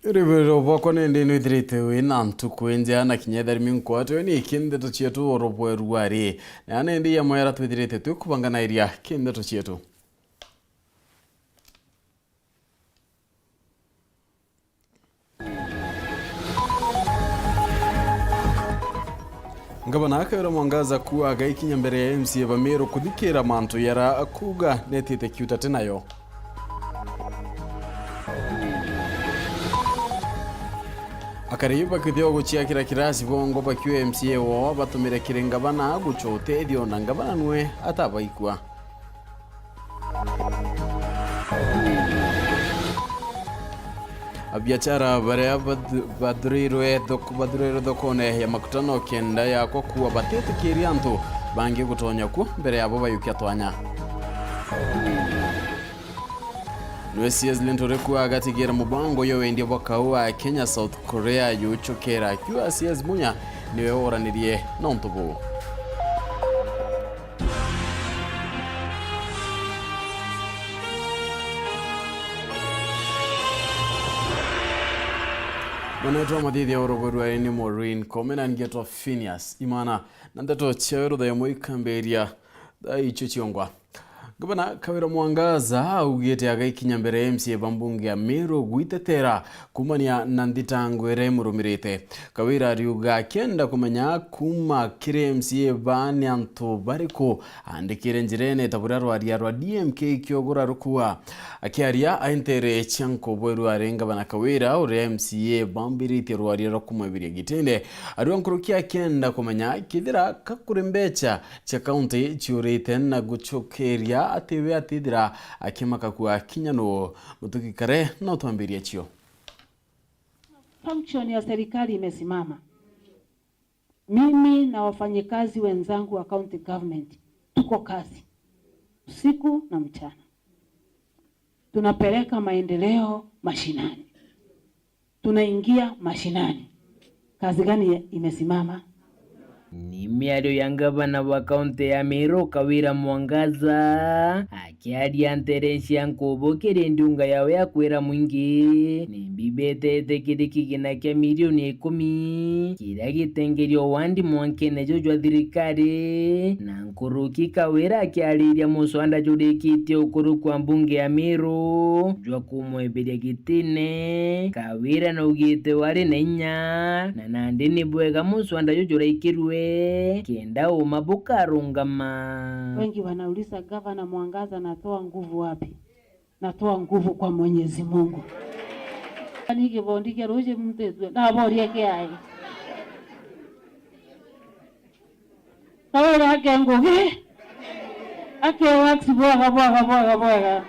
Rivero Vocational Nteto inantu kuenja na kinyedari minkwato ni Nteto chetu orobo Weru na anendi ya moyara twithirite tukubangana iria Nteto chetu. Ngabana akawira mwangaza kuwa agaikinya mbere ya MCA bamero kuthikira mantu yara akuga netite kiuta tenayo. Akariba kithio guchiakira kirasi bongo bakiwe MCA wo batumire kirengabana guchote edio na ngabana nwe atabaikwa. Abiachara bare baduriro dokone ya makutano kenda yako kuwa batete kirianto bangi gutonya ku mbere yabo bayukia twanya. Nwesias lentore kuwa agatigira mubango yo wendia bakaua Kenya South Korea yuchokera kiwa CS munya niwe oranirie nontobo. Wanaitwa madidi ya Weru ni Maureen komena ngeto PHINEAS IMAANA Nteto chero da yamoikamberia da ichochiongwa. Gabana kawira mwangaza ugete agaikinya mbere MCA bambunge ya Meru guitetera kumania nanditangwere murumirite. Kawira riuga kenda kumenya kuma kire MCA bani anto bariko andikire njirene taburaro ariarwa DMK kiogora rukua. Akiaria aintere chanko Weru arenga bana kawira ure MCA bambirite ruariaro kumabiri gitende. Aruan kurukia kenda kumenya kidira kakurembecha cha county chiurite na guchokeria atewe atidira akimaka kwa kinyano mutuki kare na utuambiria chio. Function ya serikali imesimama. Mimi na wafanyikazi wenzangu wa county government tuko kazi usiku na mchana. Tunapeleka maendeleo mashinani. Tunaingia mashinani. Kazi gani imesimama? Ni miario ya ngavana wa kaunti ya Meru Kawira Mwangaza akiaria nterencia nkubo kirindunga yawe ya kwira mwingi ni mbibete kigina kia milioni 10 kira gitengerio wandi mwankene jojwa thirikari na nkuruki Kawira akiariria muswanda jurikite ukuru kwa mbunge ya Meru jwa kumweberia gitine Kawira na ugite wari na inya na nandi ni bwega muswanda jojura ikirwe kenda umabuka rungama. Wengi wanauliza gavana Mwangaza natoa nguvu wapi? Natoa nguvu kwa Mwenyezi Mungu. Nige bondike roje Nteto na borie kiai. Kawira ake ngugi. Ake wax boga.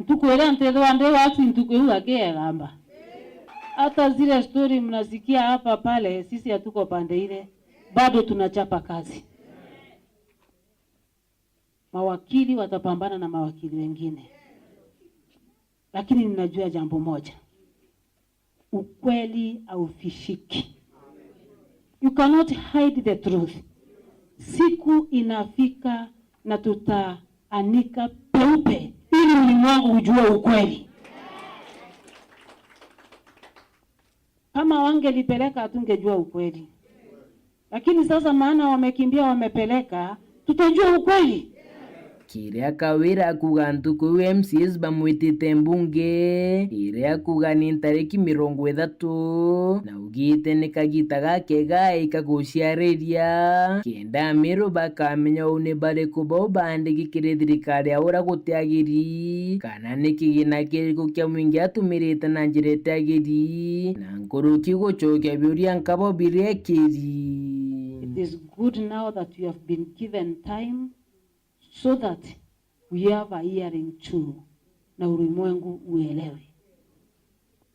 Tukwera Nteto ande wax ntukwera gamba. Hata zile story mnasikia hapa pale, sisi hatuko pande ile, bado tunachapa kazi. Mawakili watapambana na mawakili wengine. Lakini ninajua jambo moja. Ukweli haufishiki. You cannot hide the truth. Siku inafika na tutaanika peupe ili ulimwengu ujue ukweli. Kama wangelipeleka hatungejua ukweli. Lakini sasa maana wamekimbia wamepeleka, tutajua ukweli. Kiria Kawira kugantu ku MCS bamwitite mbunge iria kugani ntariki 30 na ugite nikagita gake gai kaguciariria kenda Meru bakamenya une bare kubo bandiki kire thirikari aura gutiagiri kana nikigina kiriko kia mwingi atumirite na njirete agiri na nkuruki gucokia biuria nkabo birekiri. It is good now that you have been given time so that we have a hearing too na ulimwengu uelewe.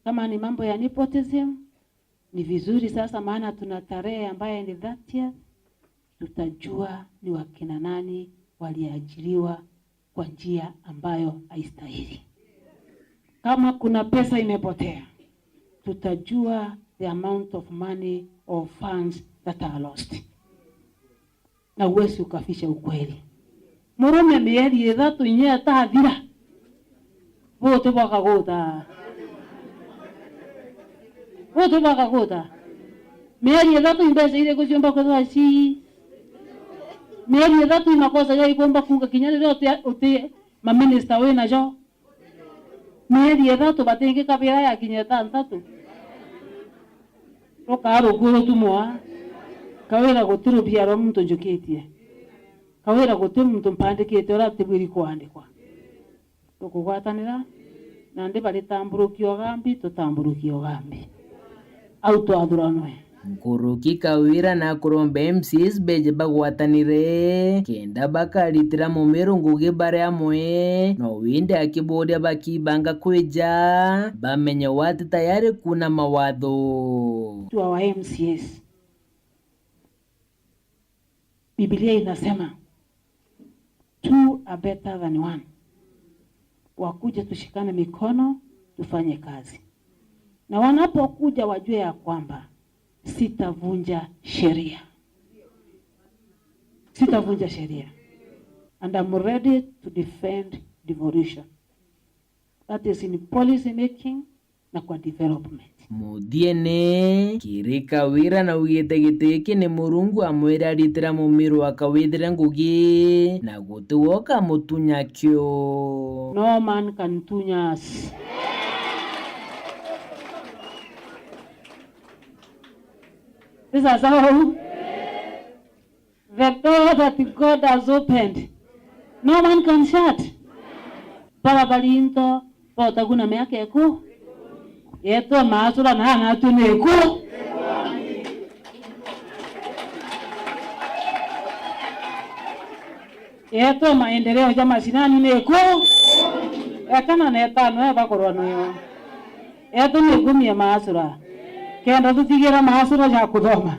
Kama ni mambo ya nepotism ni vizuri sasa, maana tuna tarehe ambayo ni 30th, tutajua ni wakina nani waliajiriwa kwa njia ambayo haistahili. Kama kuna pesa imepotea, tutajua the amount of money or funds that are lost. Na uwezi ukafisha ukweli. Murume mieri 3 inya tathira. Bote bakagota. Wote bakakota. Meri edatu imbeza ile kuchomba kwa si. Meri edatu imakosa ya ikomba kunga kinyane leo uti ma minister we na jo. Meri edatu batenge kabira ya kinyeta ntatu. Rokaro guru tumwa. Kawera goturu biaro mtu njuketie. Kawera goturu mtu mpandikite ora tibiri kwandikwa. Tukugwatanira na ndi bari tamburukio gambi tutamburukio gambi. Auto aduranwe. Nkuruki Kawira na kurombe MCs beje bagwatanire kenda bakaritira mumero nguge bare amwe no winde akibodia bakibanga kweja bamenye wati tayari kuna mawadho to our MCs. Biblia inasema 2 are better than 1. Wakuja tushikane mikono tufanye kazi. Na wanapokuja wajue ya kwamba sitavunja sheria. Sitavunja sheria. And I'm ready to defend devolution. That is in policy making na kwa development. Mudiene kiri Kawira na ugetegete ni murungu amwera aritira mumiru akawethira ngugi na gutuoka mutunyakyo. No man can tunya us. This is how the door that God has opened, no man can shut. Para balinto, pota kuna miaka eko. Yeto maasura na hana eko. Yeto maendeleo ya mashinani neko. Ekana netano ya bakorwano yo. Yeto negumi ya maasura. Kenda tutigira maasura ya kudoma.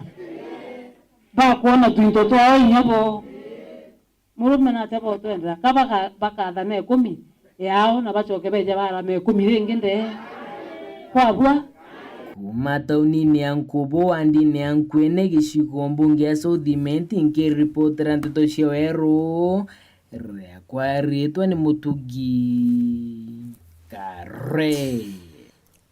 Ba kuona Nteto ao nyabo. Murume na tebo twenda kaba baka ne kumi yao na bachoke beje bara me kumi ringinde. Kwa bwa Kumatauni ni ankubo andi ni ankwene gishigombo ngeso udhimenti nke reportera Nteto cia Weru kwa retwa ni mutugi kare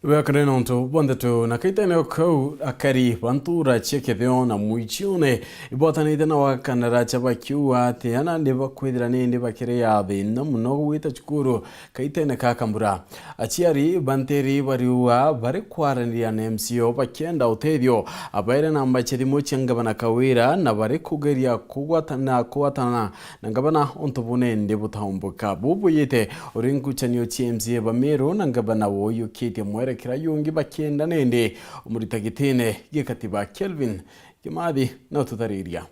Wekare nonto bondeto na kaitane ko akari bantura cheketheo na muichione ibotane ithana wakanara chaba kiwa te ana ndeba kwithira ni ndeba kire ya thina muno gwita chukuru kaitane kakambura achiari banteri bariwa bari kwaranira na MCO bakenda utedio abaire na mbachirimo chengabana Kawira na bari kugeria kuwatana na ngabana ontobune ndebutahumbuka bubu yite urinkuchanyo CMC bamero na ngabana woyo kiti mwere kira yungi bakenda nende umuritagitene gikatiba Kelvin Kimadi na tutariria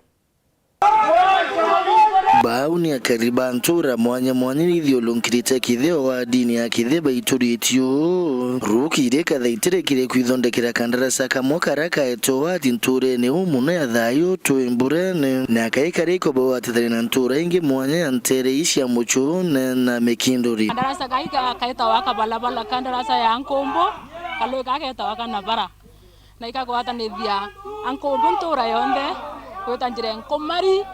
Bauni akariba ntura mwanya nithio lonkirite kitheo wa dini ya kitheba ituritio rukire kathaitire kire kwithondekera kandarasa kamokaraka eto wa nture ne umune ya thayo twimburene na kaikare ko bawa tethari na ntura ingi mwanya ya ntere isha mucho na mekindori kandarasa kaita waka balabala kandarasa ya Nkombo kalo kaita waka nabara na ikagwata nithia Nkombo ntura yonde kwetanjire Nkomari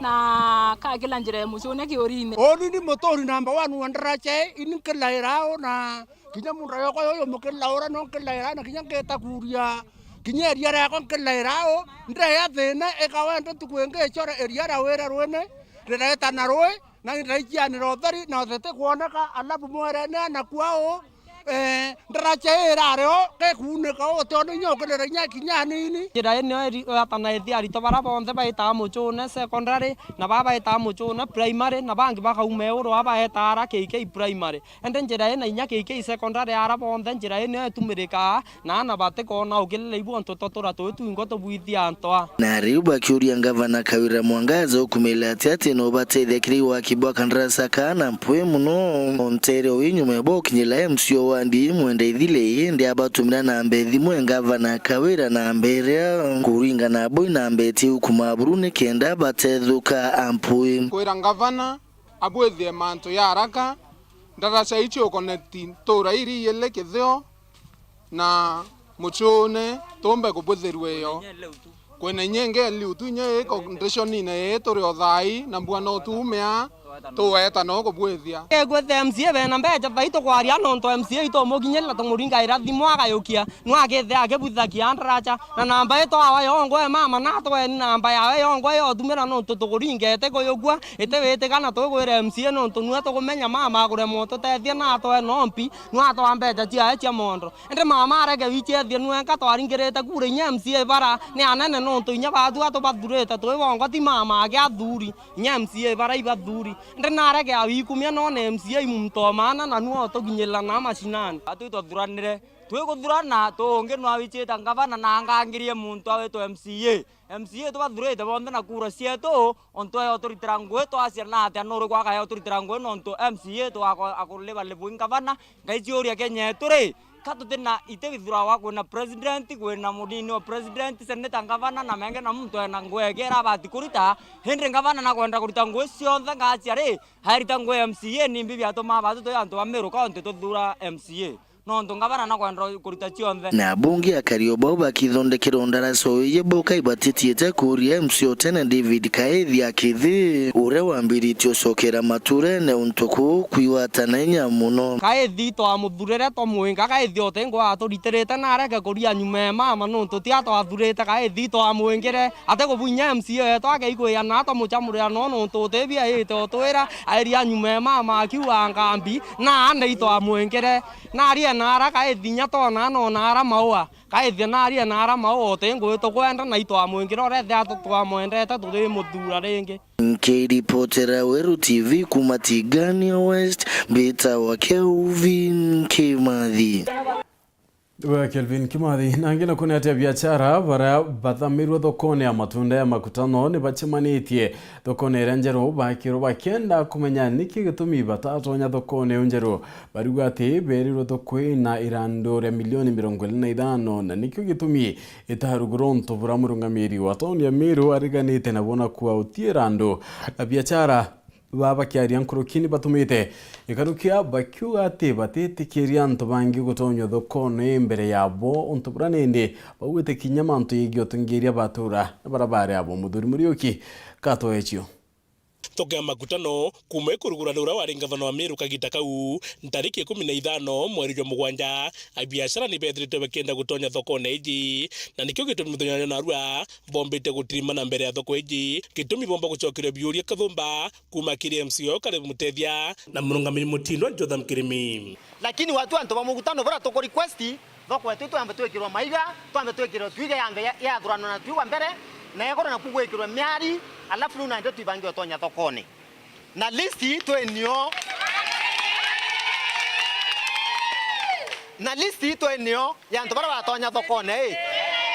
na kagila njire mushone kiorine oni ni motori number 1 wandarache ini kelairao na kinya munda yoko yo mukelaura no kelaira na kinya keta kuria kinya eria yako kelairao ndre ya thina ekawenda tukwenge chora eria ra wera rwene ndreta na rwe na ndaikia ni rothari na thete kuoneka alabu mwerene na kwao ndarache erareo ke kuneka otone nyokelera nyakinya nini njira ino atana ethia rito bara bonthe baita muchune secondary na baba ita muchune primary na bangi bakaume uro aba etara KK primary ende njira ino inya KK secondary ara bonthe njira ino etumirika na bate kona ukilele ibu Nteto tora twetu ingoto bwithia antoa na riuba kiuria ngavana Kawira Mwangaza ukumela ati no batethia kiriwa kibwa kandarasa kana mpwe muno Ontario inyume bokinyela MCO ndi mwende ithile ndi abatumira na mbethi ngavana Kawira na mberia kuringa na boy na mbeti ukumaburu ne kenda batethuka ampui kwira ngavana abwethie manto ya haraka ndarasa icho connecting tora iri yele ketheo na muchone tombe kubwethirwe yo kwene nyenge liutu nye condition ine tore othai na mbwana otumea tuweta no kubwithia egwethe MCA bena mbeca baito kwaria nonto MCA ito muginyela tumuringa irathimo agayukia no agethe agebuthakia andracha na namba ito awa yongo mama na to namba yawe yongo yo tumira nonto tukuringete kuyugwa ite wete kana tugwira MCA nonto nuo tugumenya mama agure moto tethia na to nompi no ato mbeca cia mondo ende mama arege wiche thia nuo enka twaringirete kure nya MCA bara ni anene nonto inya batu atobathurete twibongo ti mama age athuri nya MCA bara ibathuri ende narege awikumia no MCA mumtomana na nuo tuginyela na mashinani atu itothuranire twiguthurana tungi no awichita ngavana na angangirie muntu aweto MCA tubathurite bonthe na kura cietu onto yo turitira ngwe twacia na atia nuru kwaga yo turitira ngwe nonto MCA akuleba lebu ngavana ngaichioria Kenya turi katutina ite withura wa kwina president kwina mudini wa president senator ngavana na menge na muntu ena ngwegera bati kurita hendre ngavana na kwenda kurita ngwe cionthe ngachia ri harita ngwe MCA ni mbibi atoma batu to yanto Meru county tuthura MCA nonto ngavana na kwenda kurita cionthe na bunge akarioba bakithondekera ndaraso ye boka ibatitiete kuria MCA tena David Kaethi akithi ure wambiriti ocokera mature ne untuku kwiwatananya muno Kaethi to amuthurere to muinga Kaethi otengo aturiterete na areke kuria nyume mama nonto ti ato athurete Kaethi to amuingire ate kubunya MCA to ageikuya na to muchamurira nonto tebia ite otwira airia nyume mama akiwa ngambi na ande to amuingire na aria na ara Kaethi nya to na no na ara maua Kaethi na aria na ara maua otengo to kwenda na ito amuingire orethe ato twamwendete tuthi muthura ringi Nkiripotera Weru TV kumatigani West beta wa Kelvin Kimathi wa Kelvin Kimathi nangina kuna ate biashara bara bathamirwo thokone ya matunda ya makutano ni bachemanitie thokone ranjero bakiro bakenda kumenya niki gitumi batatonya thokone unjero barigwa ati berirwo thokwe na irandore milioni 25 na niki gitumi itaruguro ntobura murungamiri wa toni ya Meru ariganite na bona kuwa utirando na biashara baba kiaria nkurukini batumite ikarukia bakiuga ati batitikiria ntobangi gutonyo thokone mbere yabo ontoburanende bawite kinyamanto yigyo tungiria batura barabara abo muthuri murioki katoechio toka makutano kuma kurugura ndura wa ngavana wa Meru kagita kau ntariki 15 mweri wa mugwanja biashara ni bethirite bakenda gutonya thokone iji na nikyo gitumi muthenya na rua bombete gutirima na mbere ya thoko iji gitumi bomba gucokeria biuria kathumba kuma kiri MCO kare mutethia na murungamiri mutindo Jotham Kirimi lakini watu anto bamugutano bara to request thoko yetu twambe twekirwa maiga twambe twekirwa twiga yambe ya thurano na twiwa mbere na yagora na kugwekirwa miari alafu nuna ndio tuibange otonya thokone na listi twenio ya nto bara batonya thokone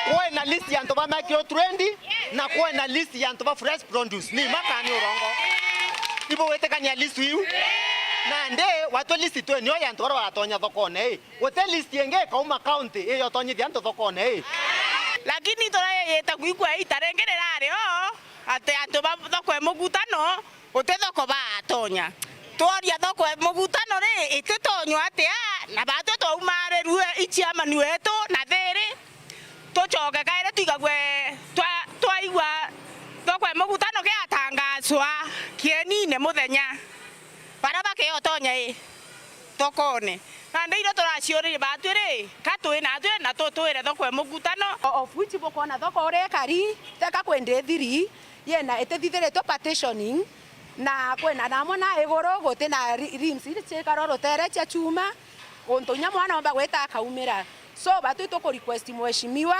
kuwe na listi ya nto ba micro trendy na kuwe na listi ya nto ba fresh produce ni makani urongo ibo wetekanya listi yu na nde watu listi twenio ya nto bara batonya thokone wote listi yenge kauma county iyo tonyithia nto thokone lakini toraye yeta kuigwa itarengerera ryo ate antu thoko emugutano ute thoko batonya twaria thoko emugutano ri ititonywa atia na batu twaumarerue ichiamani wetu na thiri tucoke kaire tuigagwe twaigwa thoko emugutano giatangazwa kienine muthenya bara bakiotonya thokone na ndeiro turaciorire batu ri katwi na tutwire thoko emugutano of which bokona thoko ore kari teka kwende thiri yena etethithiretwo partitioning na kwena namo na igoro gote na rims iri karoro tere cha chuma ontonya mwana omba gweta akaumira so batu to request mweshimiwa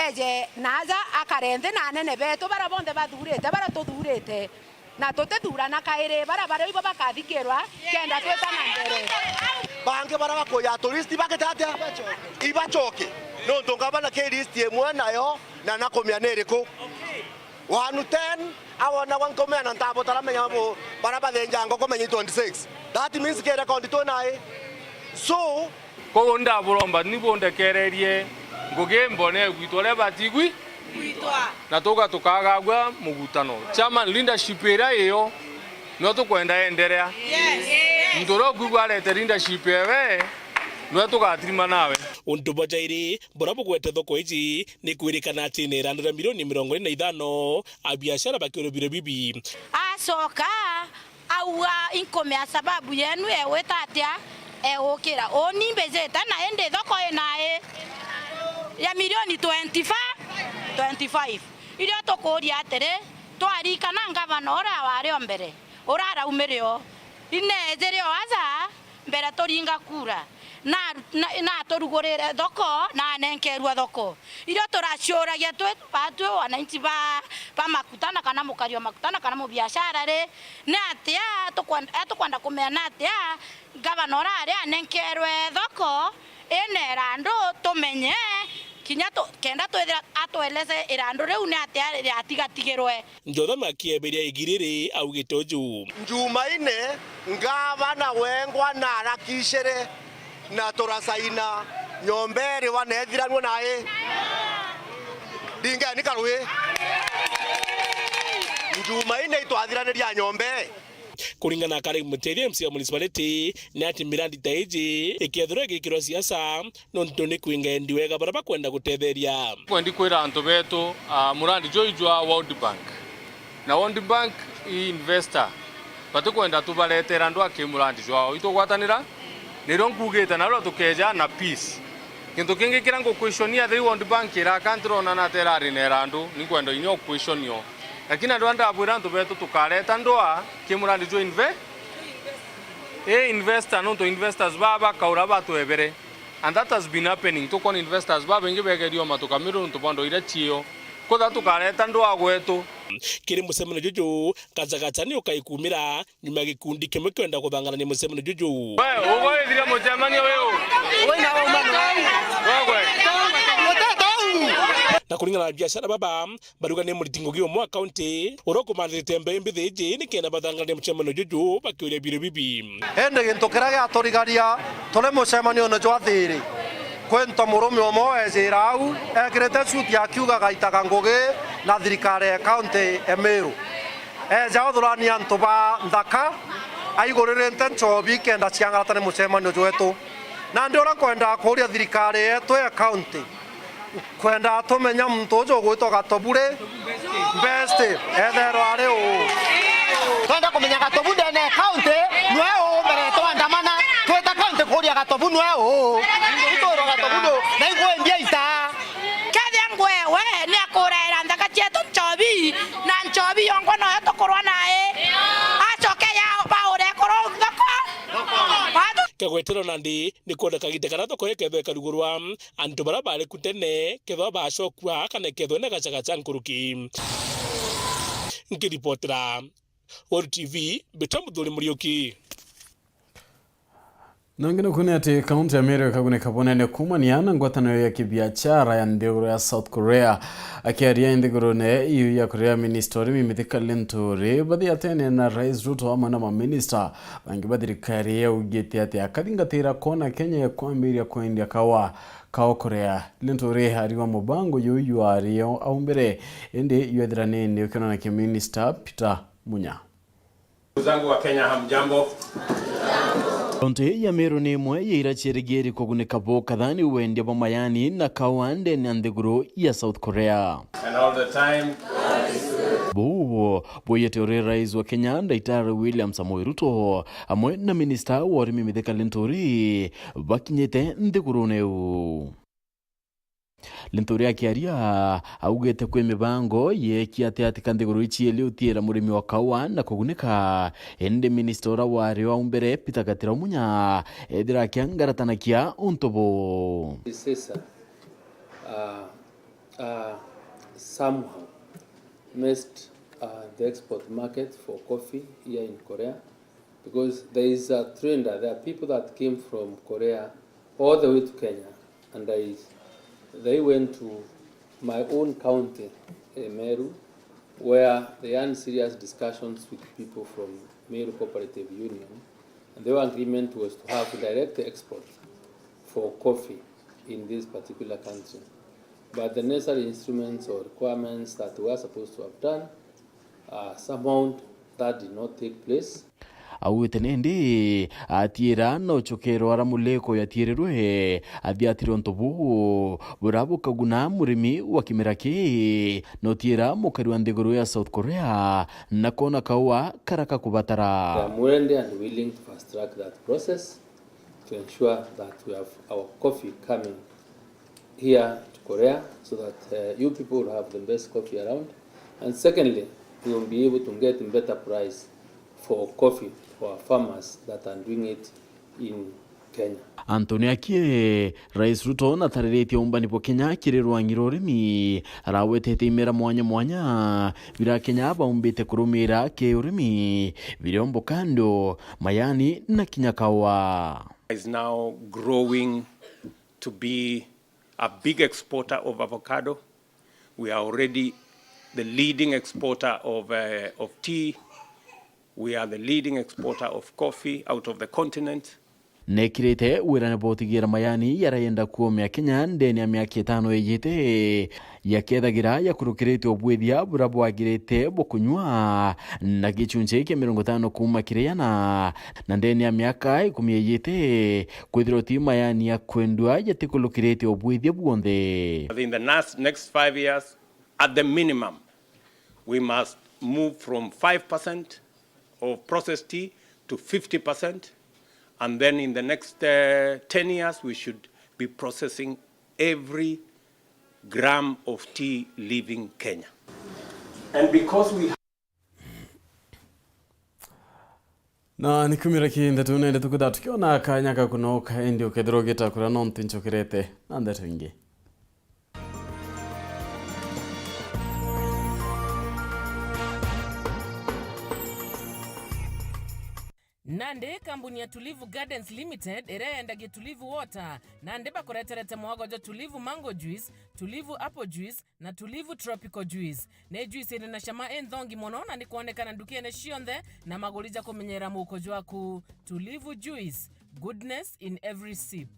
eje naza akarende na nene beto bara bonde bathurete bara tuthurete na tutethura na kaire bara ibo bakathikirwa kenda tweta na mbere bange bara bakoya touristi baketata ibachoke no ndongaba na list emwe nayo na nakomya neriko 1 to 10 awona wankomya na ntabo taramenya bo bara bathenja ngo komenya 26 that means ke record to nai so ko nda buromba ni bondekererie nguge mbone gwitole batigwi gwitwa na toka tukagagwa mugutano chama leadership era iyo no tukwenda endelea ndoro gwigwa lete leadership ewe no tugatirima nawe undu bajairi borabo gwete thoko iji ni kwirikana ati ni randira milioni 25 a biashara bakiro biro bibi asoka uga inkome sababu yenu wetatia okira oni bezeta na ende thoko enae ya milioni 25 irio tukuria atiri twarikana ngavana ora wario mbere urara umirio inezerio aza mbere turinga kura na turugurire thoko na nenkerwa thoko irio turacioragia twatu wananchi ba makutana kana mukario makutana kana mu biashara re na atia tukwenda kumena atia gavana orare anenkerwe thoko ene rando tumenye kinya kenda twethira atweleze irando riu ni atia atigatigirwe njotha makieberia igiriri augite uju Jumaine ngavana wengwa na rakishere na torasaina nyombere wanethiranwo nae dinga nikarwe Jumaine itwathiraniria nyombe kuringana kare muteria MC municipality ni ati mirandi taiji ikethura gikiro siasa nonto ni kuingendi wega baraba kwenda gutetheria kwendi kwira antu betu murandi joijwa World Bank na World Bank investor batukwenda tubaletera ndu akimurandi jwao itugwatanira niro ngugite naro tukeja na peace kintu kingi kirango questionia the World Bank ira country ona na terari nerandu ni kwenda inyo questionio lakini andu anda abwira ntu betu tukareta ndoa kimurandi jo investor no to investors baba kaura batu ebere and that has been happening to kon investors baba ingi begerio matukamiro ntu bondo ira chio kotha tukareta ndoa gwetu kiri musemeno juju kazagazani ukaikumira nyuma gikundi kimwe kwenda kuthangana ni musemeno juju wewe ugoethira mutemani wewe na umano wewe na kuringana na biashara baba baruga ni muritingo gyo mwa county uroko mandite mbembe thiji ni kenda bathangana ni musemeno juju bakiuria biro bibi ende gintu kiraga atorigaria tole musemani ono jwathiri kwento murume omo ezira au ekirete suti akiuga gaitaga ngugi na thirikari ya county Meru eja othurani antu ba nthaka aigurire nchobi kenda ciangaratane mucemanio jwetu na ndiora kwenda kuria thirikari yetu ya county kwenda tumenya muntu ujo gwitwa Gatobure best ethero ari u twenda kumenya Gatobu ndene county nwe u mbere twandamana tweta county kuria Gatobu nwe u itoro Gatobu na igwe mbia ita kethe ngwewe ni akurera ndaka cietu nchobi na nchobi yongo no yatokorwa nae acoke ya baure koro thoko kagwetero nandi ni kwenda kagite kana thoko yeketho karugurwa antu bara bari kutene ketho bacokwa kana ketho ne gacagaca nkuruki nkiripotera Weru TV betamuthuri muriuki nangino kune ati kaunti ya Meru kagune kabonene kumaniana ngwatano ya kibiashara ya ndeguro ya South Korea akiaria ndeguro ne iyo ya Korea minister mimithika Lentore bathi atene na Rais Ruto ama na minister bangi bathirikari ya ugete ati akathingatira kona Kenya ya kwambiria kwendia kao Korea Lentore ariwa mubango yuyu ario au mbere ende yuethirane ne ukena na minister Peter Munya zangu wa Kenya hamjambo. Kaunti ya Meru ni imwe ya irachirigeri kugunika bo kadhani uende bomayani na kawande na ndeguro ya South Korea. And all the time boyete rais wa Kenya Daktari William Samoei Ruto amwe na minister wa urimi mithika Lentore bakinyete ndeguro neu. Lentore akiaria augete kwe mibango yekiate ati kandiguru ichieli utiera murimi wa kawa na kugunika ende minister wa rio umbere Peter Munya edira kiangaratana kia untobo somehow missed the export market for coffee here in Korea because there is a trend there are people that came from Korea all the way to Kenya and they went to my own county, Meru, where they had serious discussions with people from Meru Cooperative Union. And their agreement was to have direct export for coffee in this particular country. But the necessary instruments or requirements that we were supposed to have done, somehow that did not take place. awite nende atira no chokero aramuleko yatirirwe athiatiro ntobu burabu kaguna murimi wa kimiraki no tira mukari wa ndiguru ya South Korea na kona kawa karaka kubatara. I'm ready and willing to fast track that process to ensure that we have our coffee coming here to Korea so that you people will have the best coffee around. And secondly, we will be able to get a better price for coffee for our farmers that are doing it in Kenya. Anthony Akie, Rais Ruto na tarereti umbani po Kenya kirerwa ngirorimi rawetete imera mwanya vira Kenya baumbete kurumira ke urimi virombo kando mayani na kinyakawa. Is now growing to be a big exporter of avocado. We are already the leading exporter of tea. We are the leading exporter of coffee out of the continent. Nekirete wirane botigira mayani yarayenda kuomya Kenya ndeni ya miaka 5 yejete yakethagira yakurukirete obwethia burabu wagirete bokunywa na gichunje ke 50 kuma kireyana na ndeni ya miaka 10 yejete kwithiro ti mayani ya kwendwa yatikulukirete obwethia buonde. In the next 5 years, at the minimum, we must move from 5% of processed tea to 50%. And then in the next 10 years, we should be processing every gram of tea leaving Kenya. And because we na nikumira Nteto nende tukuda tukiona kanyaka kunoka ndio kedrogeta kura nonti nchokirete na Nteto ingi. Nande kampuni ya Tulivu Gardens Limited eraenda Tulivu Water nande bakoreterete mwagojo Tulivu Mango Juice, Tulivu Apple Juice na Tulivu Tropical Juice. Ne juice ina shama endhongi monona ni kuonekana ndukiene shionde na magolija kumenyera mukojo waku. Tulivu Juice, goodness in every sip.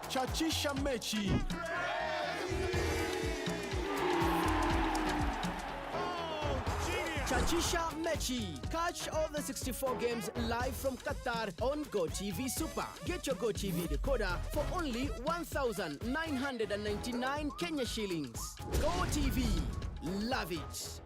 Chachisha mechi. Chachisha mechi. Catch all the 64 games live from Qatar on GoTV Super. Get your GoTV decoder for only 1,999 Kenya shillings. GoTV. Love it.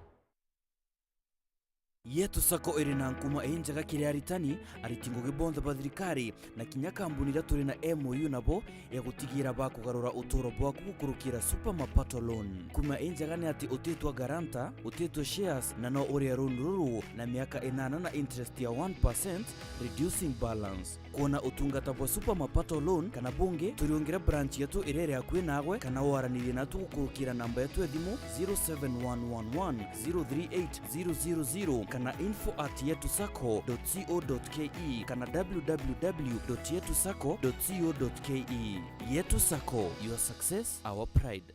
Yetu sako irina nkuma enjaga kiriaritani aritingo gibonda badrikari na kinyaka mbunira turi na MOU nabo ya gutigira bakugarura utoro bwa kukurukira super mapato loan kuma enjaga ne ati utetwa garanta utetwa shares na no ore runruru na miaka 8 na interest ya 1% reducing balance kuona utungata bwa super mapato loan kana bunge turiongera branch yetu irere akwe nagwe kana waranire na tukurukira namba yetu edimu 0711038000 kana info@yetusako.co.ke kana www.yetusako.co.ke. Yetu Sako, your success, our pride.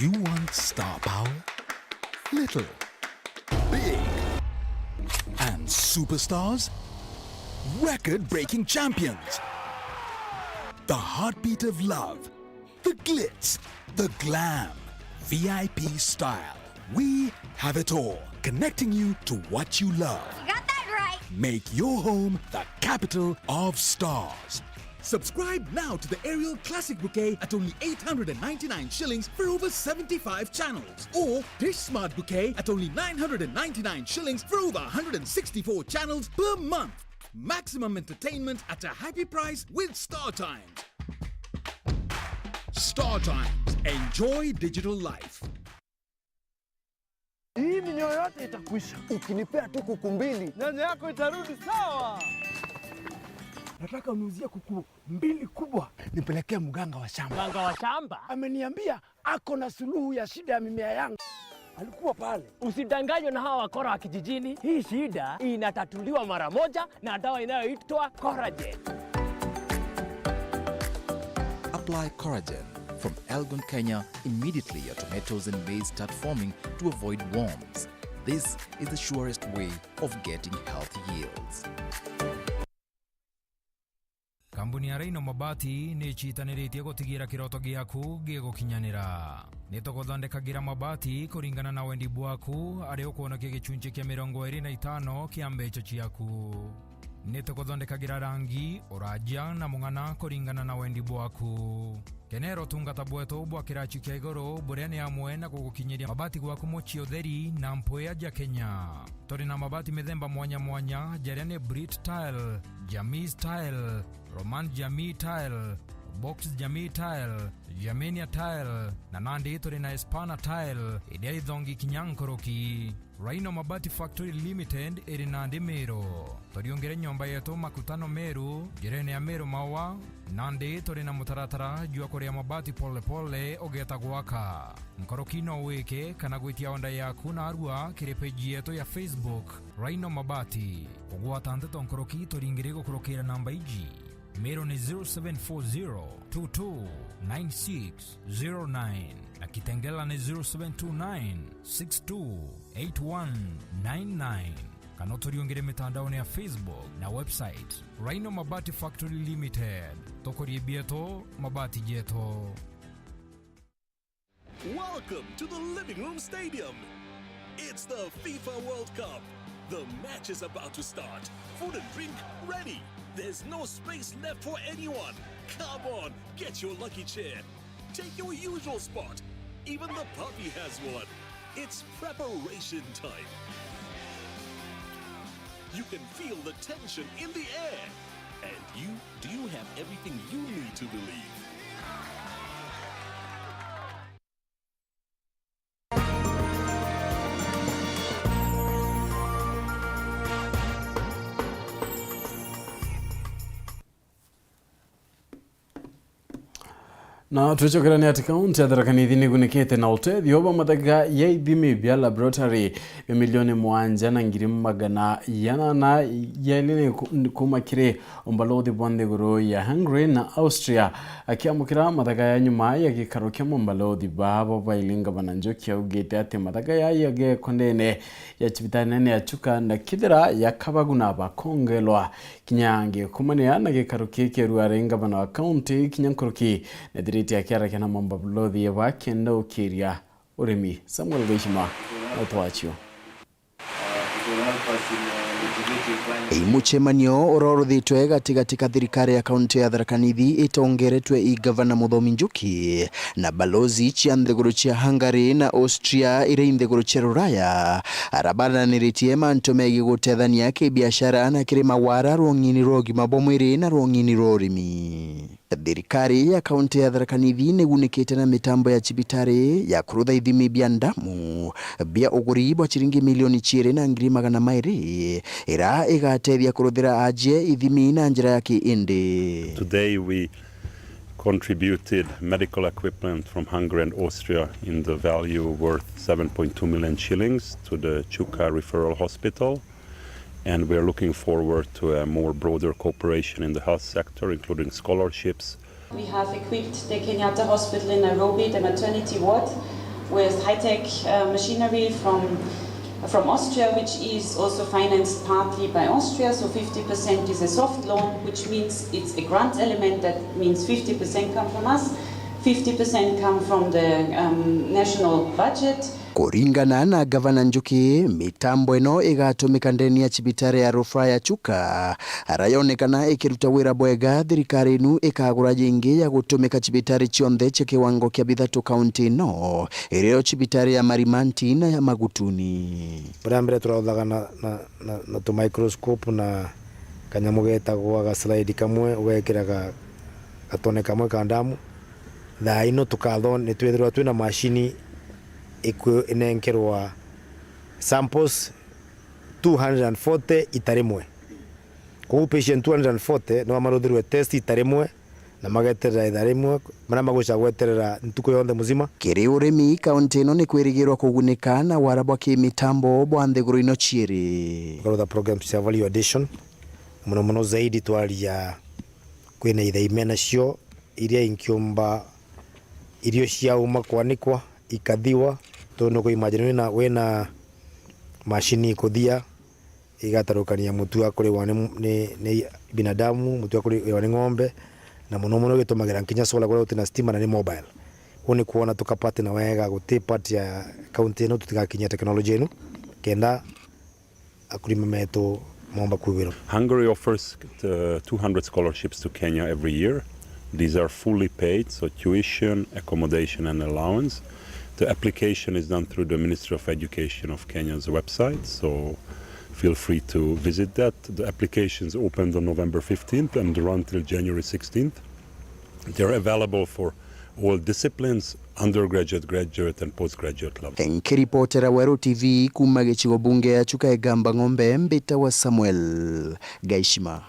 You want star power? Little, big, and superstars? Record-breaking champions. The heartbeat of love, the glitz, the glam, VIP style. We have it all, connecting you to what you love. You got that right. Make your home the capital of stars. Subscribe now to the Aerial Classic Bouquet at only 899 shillings for over 75 channels. Or Dish Smart Bouquet at only 999 shillings for over 164 channels per month. Maximum entertainment at a happy price with Star Times. Star Times. Enjoy digital life. Hii minyoo yote itakwisha. Ukinipea tu kuku mbili, nyanya yako itarudi sawa. Nataka uniuzie kuku mbili kubwa, nipelekee mganga wa shamba. Mganga wa shamba? Ameniambia ako na suluhu ya shida ya mimea yangu. Alikuwa pale. Usidanganywe na hawa wakora wa kijijini. Hii shida inatatuliwa mara moja na dawa inayoitwa Coragen. Apply Coragen from Elgon, Kenya, immediately your tomatoes and maize start forming to avoid worms. This is the surest way of getting healthy yields. Kambuni ya Reino Mabati ni chitaniritie gutigira kiroto giaku gigukinyanira. Nituguthondekagira mabati kuringana na wendi bwaku ari ukuonokia gicunjĩ kia 25 kia mbeca ciaku. Nituguthondekagira rangi, uraja na mung'ana kuringana na wendi bwaku. Kenero tungata bwetu bwa kirachi kia iguru buria ni amwe na gugukinyiria mabati gwaku mochi utheri na mpuya ja Kenya. Turi na mabati mithemba mwanya mwanya jaria ni Brit Tile, Jamii Tile, Roman Jamii Tile, Box Jamii Tile, Jamenia Tile, na nandi turi na Espana Tile, idia ithongi kinyankoroki. Rhino Mabati Factory Limited iri nandi Meru. Turiongere nyomba yetu makutano Meru, jirene ya Meru mawa, nandi turi na mutaratara jua kuria mabati pole pole ogeta gwaka. Nkoroki no weke kana gwitia onda yaku na arua kiri page yetu ya Facebook, Rhino Mabati. Kugwata Nteto nkoroki turingire gukurokera namba iji. Meru ni 0740229609 na Kitengela ni 0729628199. Kana turiongere mitandaoni ya Facebook na website Rhino Mabati Factory Limited. Tokorie bieto mabati jeto. Welcome to the Living Room Stadium. It's the FIFA World Cup. The match is about to start. Food and drink ready. There's no space left for anyone. Come on, get your lucky chair. Take your usual spot. Even the puppy has one. It's preparation time. You can feel the tension in the air. And do you have everything you need to believe? Na tuchokera ati kaunti ya Thaa Nithi gunikite na utethio ba mathaga ya ithimi bia laboratory ya milioni 7,800 yailini kumakire ombalothi bwande guru ya Hungary na Austria akiamukira mathaga ya nyuma ya gikaro kia ombalothi babo bailinga bananjokia ugite ati mathaga ya yage kondene ya chibitanene ya chuka na kithira ya kabaguna bakongelwa kinyange kumania na gikaro kike ruarenga bana wa county kinyankuruki na ya kiara kana mambalothi ya wakenda ukiria urimi Samuel Geshima na tuachio. Muchemanio urorothitwe gatigatika thirikari ya kaunti ya Thaa Nithi itongeretwe i gavana Muthomi Njuki na balozi cia nthiguru cia Hungary na Austria iri nthiguru cia Ruraya arabananirie mantu megi gutethania kibiashara na kirima wara rwong'ini rwa ũgima bwa mwĩrĩ na rwong'ini rwa ũrĩmi. Thirikari ya kaunti ya Thaa Nithi nigunikite na mitambo ya chibitari ya kurutha ithimi bia ndamu bia uguri bwa chiringi milioni 2,200 ira igatethia kuruthira aje ithimi na njira ya kiindi. Today we contributed medical equipment from Hungary and Austria in the value worth 7.2 million shillings to the Chuka Referral Hospital. And we are looking forward to a more broader cooperation in the health sector, including scholarships. We have equipped the Kenyatta Hospital in Nairobi, the maternity ward, with high-tech machinery from Austria, which is also financed partly by Austria. So 50% is a soft loan, which means it's a grant element. That means 50% come from us, 50% come from the national budget. Kuringana na gavana Njuki, mitambo ino igatumika ndeni ya chibitari ya rufaa ya Chuka arayonekana ikiruta wira bwega. Thirikari inu ikagura jingi ya gutumika chibitari chionthe cha kiwango kia bithatu kaunti ino irio chibitari ya Marimanti na ya Magutuni. Mbere turauthaga na tu microscope na kanyamu getagwo ga slide kamwe ugekira gatone kamwe ka ndamu. Thaa ino tukathone twithirwa twina machini inenkerwa samples 240 itarimwe. Kwa patient 240 no amaruthirwe test itarimwe na mageterera itarimwe mana magusha gweterera ntuko yonde muzima. Kiri urimi kaunti ino ni kwirigirwa kugunika na warabwa ki mitambo bwa nthiguru ino chieri. Kwa programs cia value addition muno zaidi twaria kwina ithaime nacio iria inkiumba irio cia uma kwanikwa ikathiwa tono ko imagine wena mashini kuthia igatarukania mutu akuri ni binadamu, mutu akuri wa ng'ombe, na muno gitumagira nkinya solar kuri utina stima na ni mobile. Huni kuona tukapate na wega guti part ya county no tutigakinya technology ino kenda akurima meto momba kuwiro. Hungary offers 200 scholarships to Kenya every year. These are fully paid, so tuition, accommodation and allowance. The application is done through the Ministry of Education of Kenya's website, so feel free to visit that. The applications opened on November 15th and run till January 16th. They're available for all disciplines, undergraduate, graduate and postgraduate level. Nkiripotera Weru TV kuma gĩcigo bunge ya Chukaegamba Ng'ombe, mbita wa Samuel Gaishima.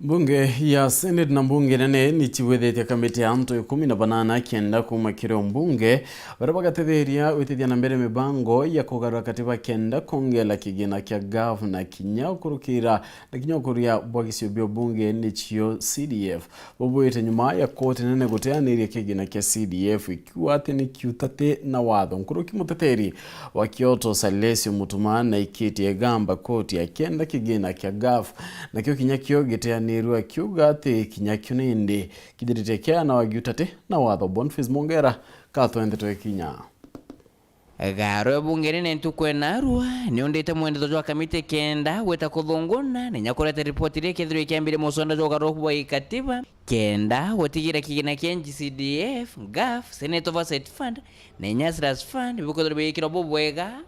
Bunge ya Senate na mbunge nene ni chiwethete kamiti ya anto 18 kenda kuma kiro mbunge barabagatetheria wetithia na mbere mibango ya kugarura katiba kenda kongela kigina kya governor kinya kurukira na kinya kuria bwagisio bio bunge ni chio CDF boboete nyuma ya koti nene guteaniria kigina kya CDF ikiwa ati ni kiutate na watho nkuruki muteteri wa Kyoto Salesio Mutumana ikiti egamba koti ya kenda kigina kya gaf na kyo kinya kyo giteani Nirua kiugate kinyakyo nindi kidiritekea na wagiutate na watho Boniface Mongera kato Nteto kinya. Garo bunge nene ntukwena ni ondete mwendezo jwa kamite kenda weta kuthunguna ni nyakurete ripoti ria kethiro ikiambire musonda jwa garohwa ikatiba kenda wetigira kigina kya CDF GAF Senate Oversight Fund na Nyasras Fund bikodro bikiro bobwega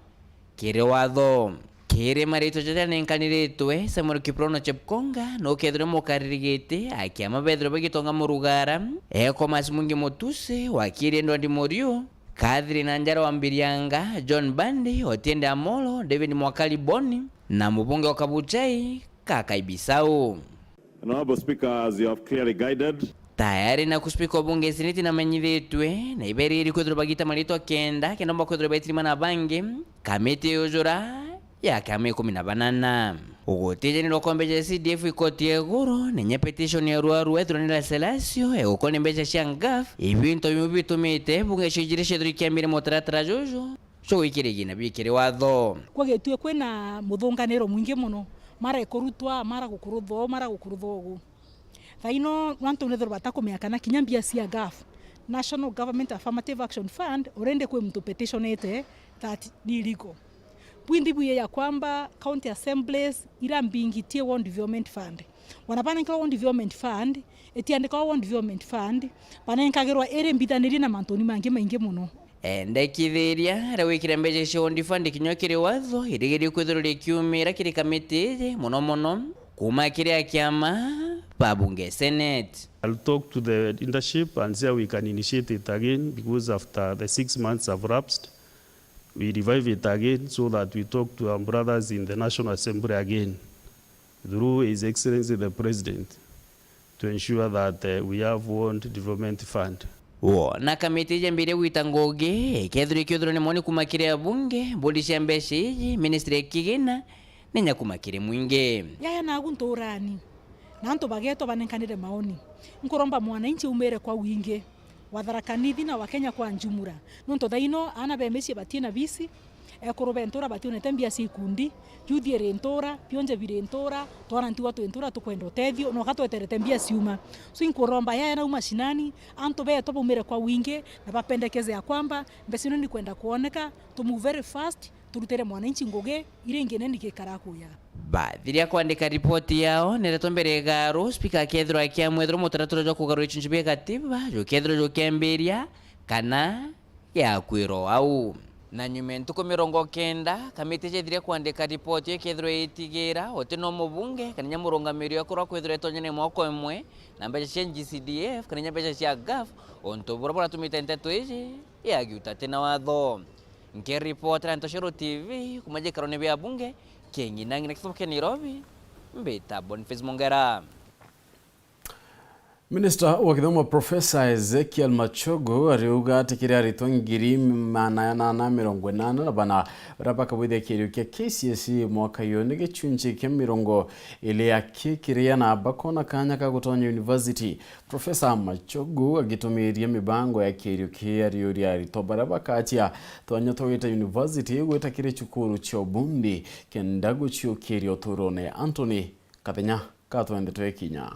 kire watho kire marito jata nenkaniretwe Samuel Kiprono Chepkonga no kedro mokaririgete akiama bedro bagitonga murugara Komas Mungi Motuse wakire Ndondi Morio Kadri Nanjara Wambirianga John Bandi Otiende Amolo David Mwakali Boni na mbunge wa Kabuchai Kaka Ibisau. Honorable Speaker, as you have clearly guided, tayari na kuspika bunge siniti na manyiretwe na iberi iri kudro bagita marito kenda kenomba kudro betri mana bange kamete yojora ya kame 18 ugoteje ni lokombe ja CDF ikoti eguro nenye petition ya ruaru etro ni la selasio e ukone mbeja shangaf ibinto bitumite bunge shijire shedri kiambire motratra jojo so ikirigina bikire watho kwagetue kwena muthunganiro mwingi muno mara ikurutwa mara gukurutho mara gukuruthogu thaino wantu nethero batakumeakana kinyambia cia GAF National Government Affirmative Action Fund urende kwe mtu petitionete that ni illegal pwindi buye ya kwamba county assemblies ila mbingitie One Development Fund wanapana One Development Fund etiandika One Development Fund panenkagirwa ere mbithaniri na mantoni mangi maingi muno ndekithiria rawikira mbeje cio Fund kinyokire watho irigiri kwithurire kiumira kiri kamiti muno kuma kiri akiama babunge Senate. I'll talk to the leadership and see how we can initiate it again, because after the 6 months have lapsed, we revive it again so that we talk to our brothers in the National Assembly again through His Excellency the President to ensure that we have One Development Fund. Na kamiti jambire witangoge kethuri kithuro ni moni kumakire ya bunge bodi shambeshe ministry kigina nenya kumakire mwinge yaya na gunturani nanto bageto banenkanire maoni nkuromba mwananchi umere kwa winge watharakanithina na Wakenya kwa njumura nonto thaino ana bemesi batina bisi ekurubentura batione tembia sikundi yuthie rentora pionje virentora twana ntiwa twentura tukwenda tethio no gatwetere tembia siuma so inkuromba yaya na umashinani anto beto bumere kwa winge na bapendekeze ya kwamba mbesino ni kwenda kuoneka to move very fast turutere mwananchi ngoge ile ngene nikikarakuya bathiria kwandika ripoti yao neretombere garo speaker kethro akiamwethro mutaraturo jo kugarura ichinjibie katiba jo kethro jo kiambiria kana ya kwiro au na nyumentu ko 90 kamiti jethiria kwandika ripoti kethro itigira otino mubunge kana nyamurongamiri akora kwethro etonyene mwako imwe na mbeca cia CDF kana mbeca cia GAF onto borobora tumite Nteto iji ya giutate na watho nke report na Ntoshero TV kumaje karone bya bunge kengi nangi na kisoke Nairobi mbeta Boniface Mongera. Minister wa Kithomo Professor Ezekiel Machogu ariuga ati kiria ritwa ngiri 880 na bana rapaka withe kirio kia KCSE mwaka yo ni gichunji kia mirongo ile ya kiria na bakona kanya ka gutonya university. Professor Machogu agitumiria mibango ya kirio kia riuria rito barabaka atia tonya togeta university gweta kire chukuru cho bundi kendago chio kirio turone Anthony Kathenya katwende twekinya.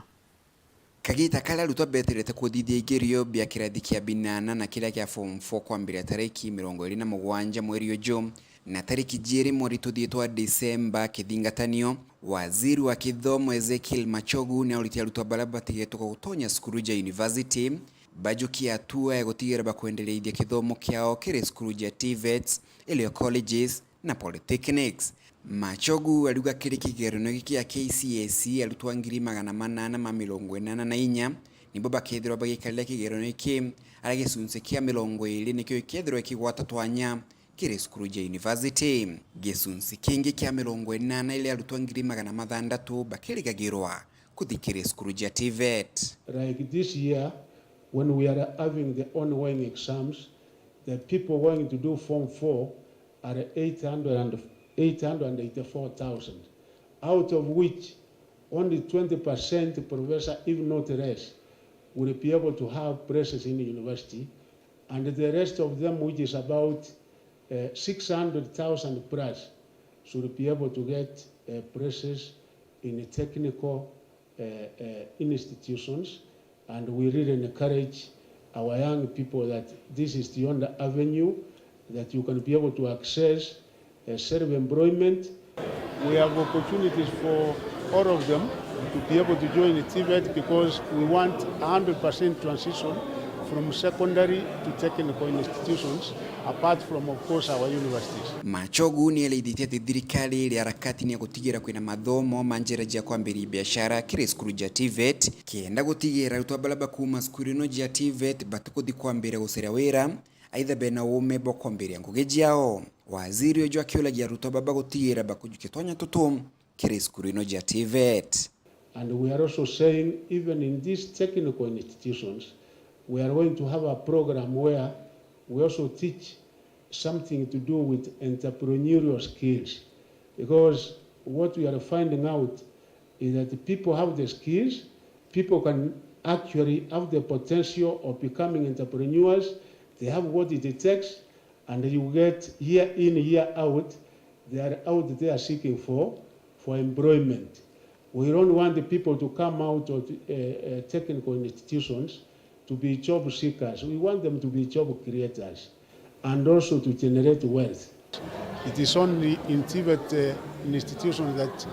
Kagita kala rutwa beterete kuthithia igerio bia kirathi kia binana na kila kia form 4 kwambira tariki 27 mweri ujo na tariki 2 mweri tuthietwa December kithingatanio. Waziri wa Kithomo Ezekiel Machogu na ulitia rutwa baraba tigetuka gutonya Skuruja University bajukia hatua ya gutigira bakwendelea kithomo kiao kire Skuruja TVETs, ile colleges na polytechnics. Machogu aliuga kiri kigeranio kia KCSE alutwa ngiri 884 nibo bakethirwa bagikalia kigeranio ki aragisunse kia 20 nikyo ikethirwa kigwata twanya kiri Skuruja University. Gisunse kingi kia 80 ile alutwa ngiri 600 bakirigagirwa kuthikiri Skuruja TVET. Like this year when we are having the ongoing exams, the people going to do form 4 are 884,000, out of which only 20%, professor, if not less, will be able to have places in the university, and the rest of them, which is about 600,000 plus, should be able to get places in technical institutions. And we really encourage our young people that this is the only avenue that you can be able to access self-employment. We have opportunities for all of them to be able to join the TVET because we want 100% transition from secondary to technical institutions, apart from, of course, our universities. Machogu ni aliithia thirikari ile harakati ni gutigira kwina mathomo manjira kwambiri biashara kire Skuruja TVET kienda gutigira rutwa balaba kuma skurino ya TVET batukuthi kwambira gusera wira aitha bena ume bokwambira nguge jiao. Waziri ojo akiolagia rutwa baba gutigira bakujukitonya tutum kire skurino ya TVET. And we are also saying even in these technical institutions we are going to have a program where we also teach something to do with entrepreneurial skills, because what we are finding out is that the people have the skills, people can actually have the potential of becoming entrepreneurs, they have what it takes, and you get year in, year out, they are out there seeking for employment. We don't want the people to come out of technical institutions to be job seekers. We want them to be job creators and also to generate wealth. It is only in TVET institutions that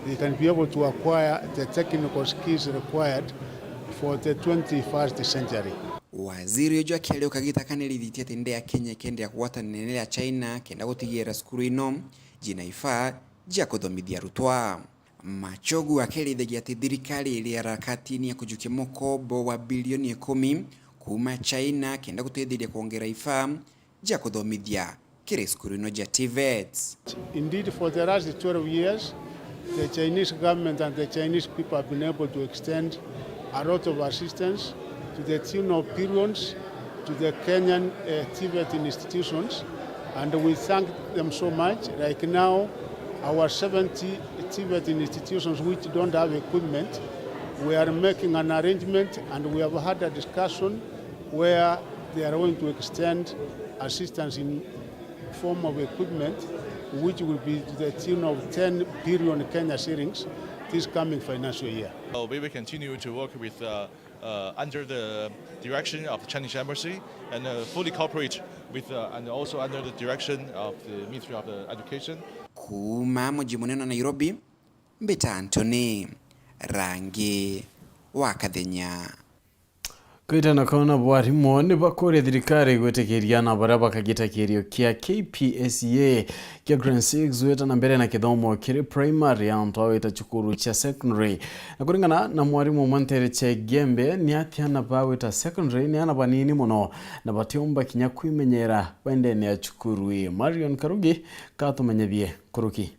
they can be able to acquire the technical skills required for the 21st century. Waziri ojo akialio kagita kanelithitia tende ya Kenya kende ya kuwata nene ya China kenda gutigira skuru ino jina ifaa jia kuthomithia rutwa. Machogu akelithagia ati thirikari ile harakati ni ya kujukia mokobo wa bilioni 10 kuma China kenda gutethia kuongera ifaa jia kuthomithia kire skuru ino ja TVETs. Indeed, for the last 12 years, the Chinese government and the Chinese people have been able to extend a lot of assistance to the tune of billions to the Kenyan TVET institutions, and we thank them so much. Like now, our 70 TVET institutions which don't have equipment, we are making an arrangement, and we have had a discussion where they are going to extend assistance in form of equipment, which will be to the tune of 10 billion Kenya shillings this coming financial year. We will continue to work with under the direction of the Chinese Embassy and fully cooperate with and also under the direction of the Ministry of Education. Kuma mji munene Nairobi, Mbeta Anthony, Rangi wa Kathenya. Kwitana kona bwarimo ni bakore thirikari gwetekeria na baraba kagita kirio kia KPSEA kia grade 6 weta na mbere na kithomo kiri primary ya ntaweta chukuru cha secondary na kuringana na mwarimu Mwantere cha Gembe ni atiana baweta secondary ni ana banini muno na batiomba kinya kwimenyera wende ne chukuru Marion Karugi katumenyebie kuruki.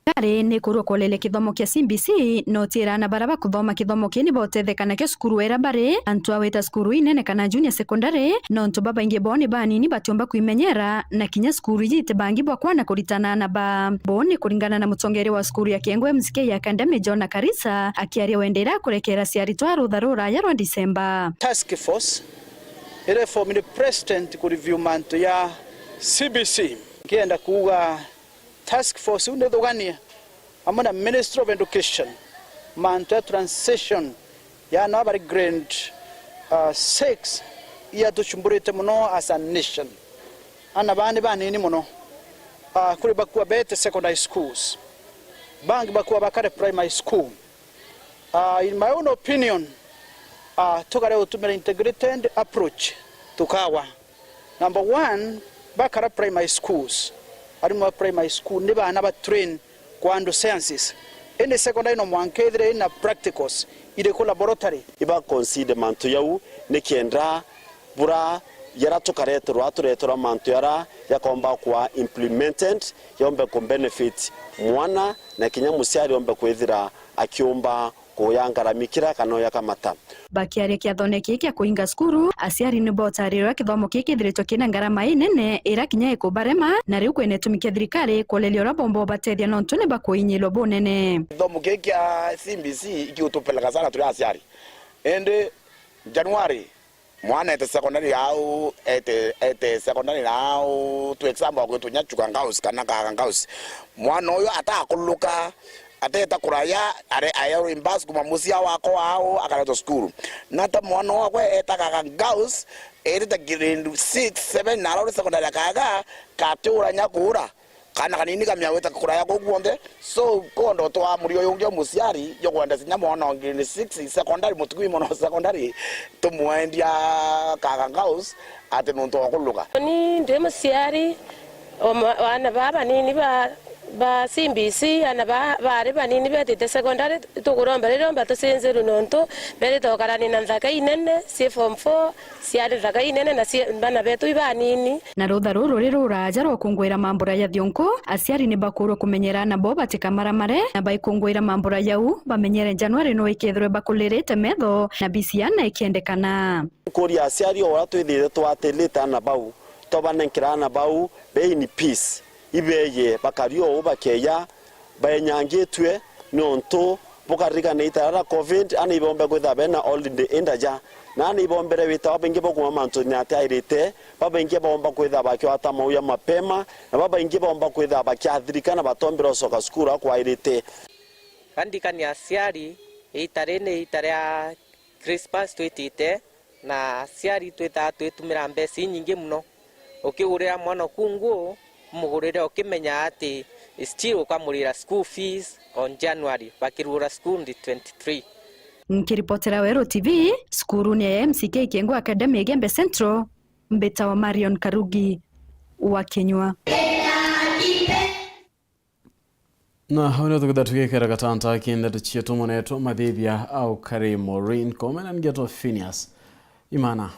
Kare ni kurwa kolele kithomo kia CBC no tirana baraba kuthoma kithomo kini botethekana ke skuru era bare antu aweta skuru inene kana junior secondary no ntu baba inge boni banini batomba kuimenyera na kinya skuru yite bangi bwa kwana kuritana na ba boni kuringana na mutongere wa skuru ya Kiengwe MCK ya Academy John Karisa akiaria wendera kurekera ciaritwa rutharura ya rwa December. Task force ere for the president ku review manto ya CBC kienda kuga task force unethogania amana Ministry of Education manto transition ya na bari grade 6 ya tuchumburite muno as a nation ana bani muno kuri bakuwa bete secondary schools bangi bakuwa bakare primary school in my own opinion tukare utumira integrated approach tukawa number 1 bakara primary schools arimo primary school ni bana ba train kwando sciences in secondary no mwankedre na practicals ile ko laboratory iba consider manto yau ne kendra bura yara tukareterwa tureterwa manto yara yakomba kwa implemented yombe ko benefit mwana na kinya musiari yombe kwithira akiomba kuyangaramikira kano yakamata bakiare kia thone kiki kuinga skuru asiari ni botarira kithomo kiki thiritwo kina ngarama inene ira kinya ikubarema na riu kwene tumike thirikari kolelio rabombo batethia no ntune bakuinyilo bonene kithomo kiki ya CBC ikiutupeleka sana tuli asiari ende January mwana ete secondary au ete secondary au tu example kwa tunyachuka ngaus kana ngaus mwana oyo atakuluka ateta kuraya are ayo imbas kuma musia wako ao akarato school nata mwana wakwe etaka ngaus erita grade 6 7 na ro secondary kaga katura nyakura kana kanini kamya weta kuraya ko guonde so kondo to amuri yo musiari yo kwenda sinya mwana grade 6 secondary mutukui mwana secondary to muendia kaga ngaus ate nonto wakuluka ni ndwe musiari wana baba nini ba CBC ana bari banini betete secondary tukuromba rero mbatusenze runonto bere tokarani na nthaka inene si form 4 si ari nthaka inene na si bana betu ibanini na rutha ruru riruraja rokungwira mambura ya thionko asiari ni bakuru kumenyerana bo batika maramare na baikungwira mambura yau bamenyere January no ikethwe bakulirite metho na bisiana ikiendekana kuri asiari ora twithire twateleta na bau tobanenkirana bau be ni peace ibeye bakario bakeya bayenyangitwe nonto bukarika neitara covid ani bombe kwitha bena all in the endaja nani bombere wita bengi bokuma manto nyate airite babengi bomba kwitha bakyo atama uya mapema na babengi bomba kwitha bakyathirika na batombero soka skura kwa airite kandikani asiari itare ya Christmas twitite na asiari twita twitumira mbesi nyingi muno ukigurira mwana kungu mugurire okimenya ati still ukamurira school fees on January bakirura school ndi 23 nkiripotera Weru TV skuru ni ya MCK Kiengwe Academy Gembe Central mbeta wa Marion Karugi wa Kenywa na hawene tukudatuke kera katanta kienda tuchieto moneto madhibia au kare Maureen Komen and get of PHINEAS IMAANA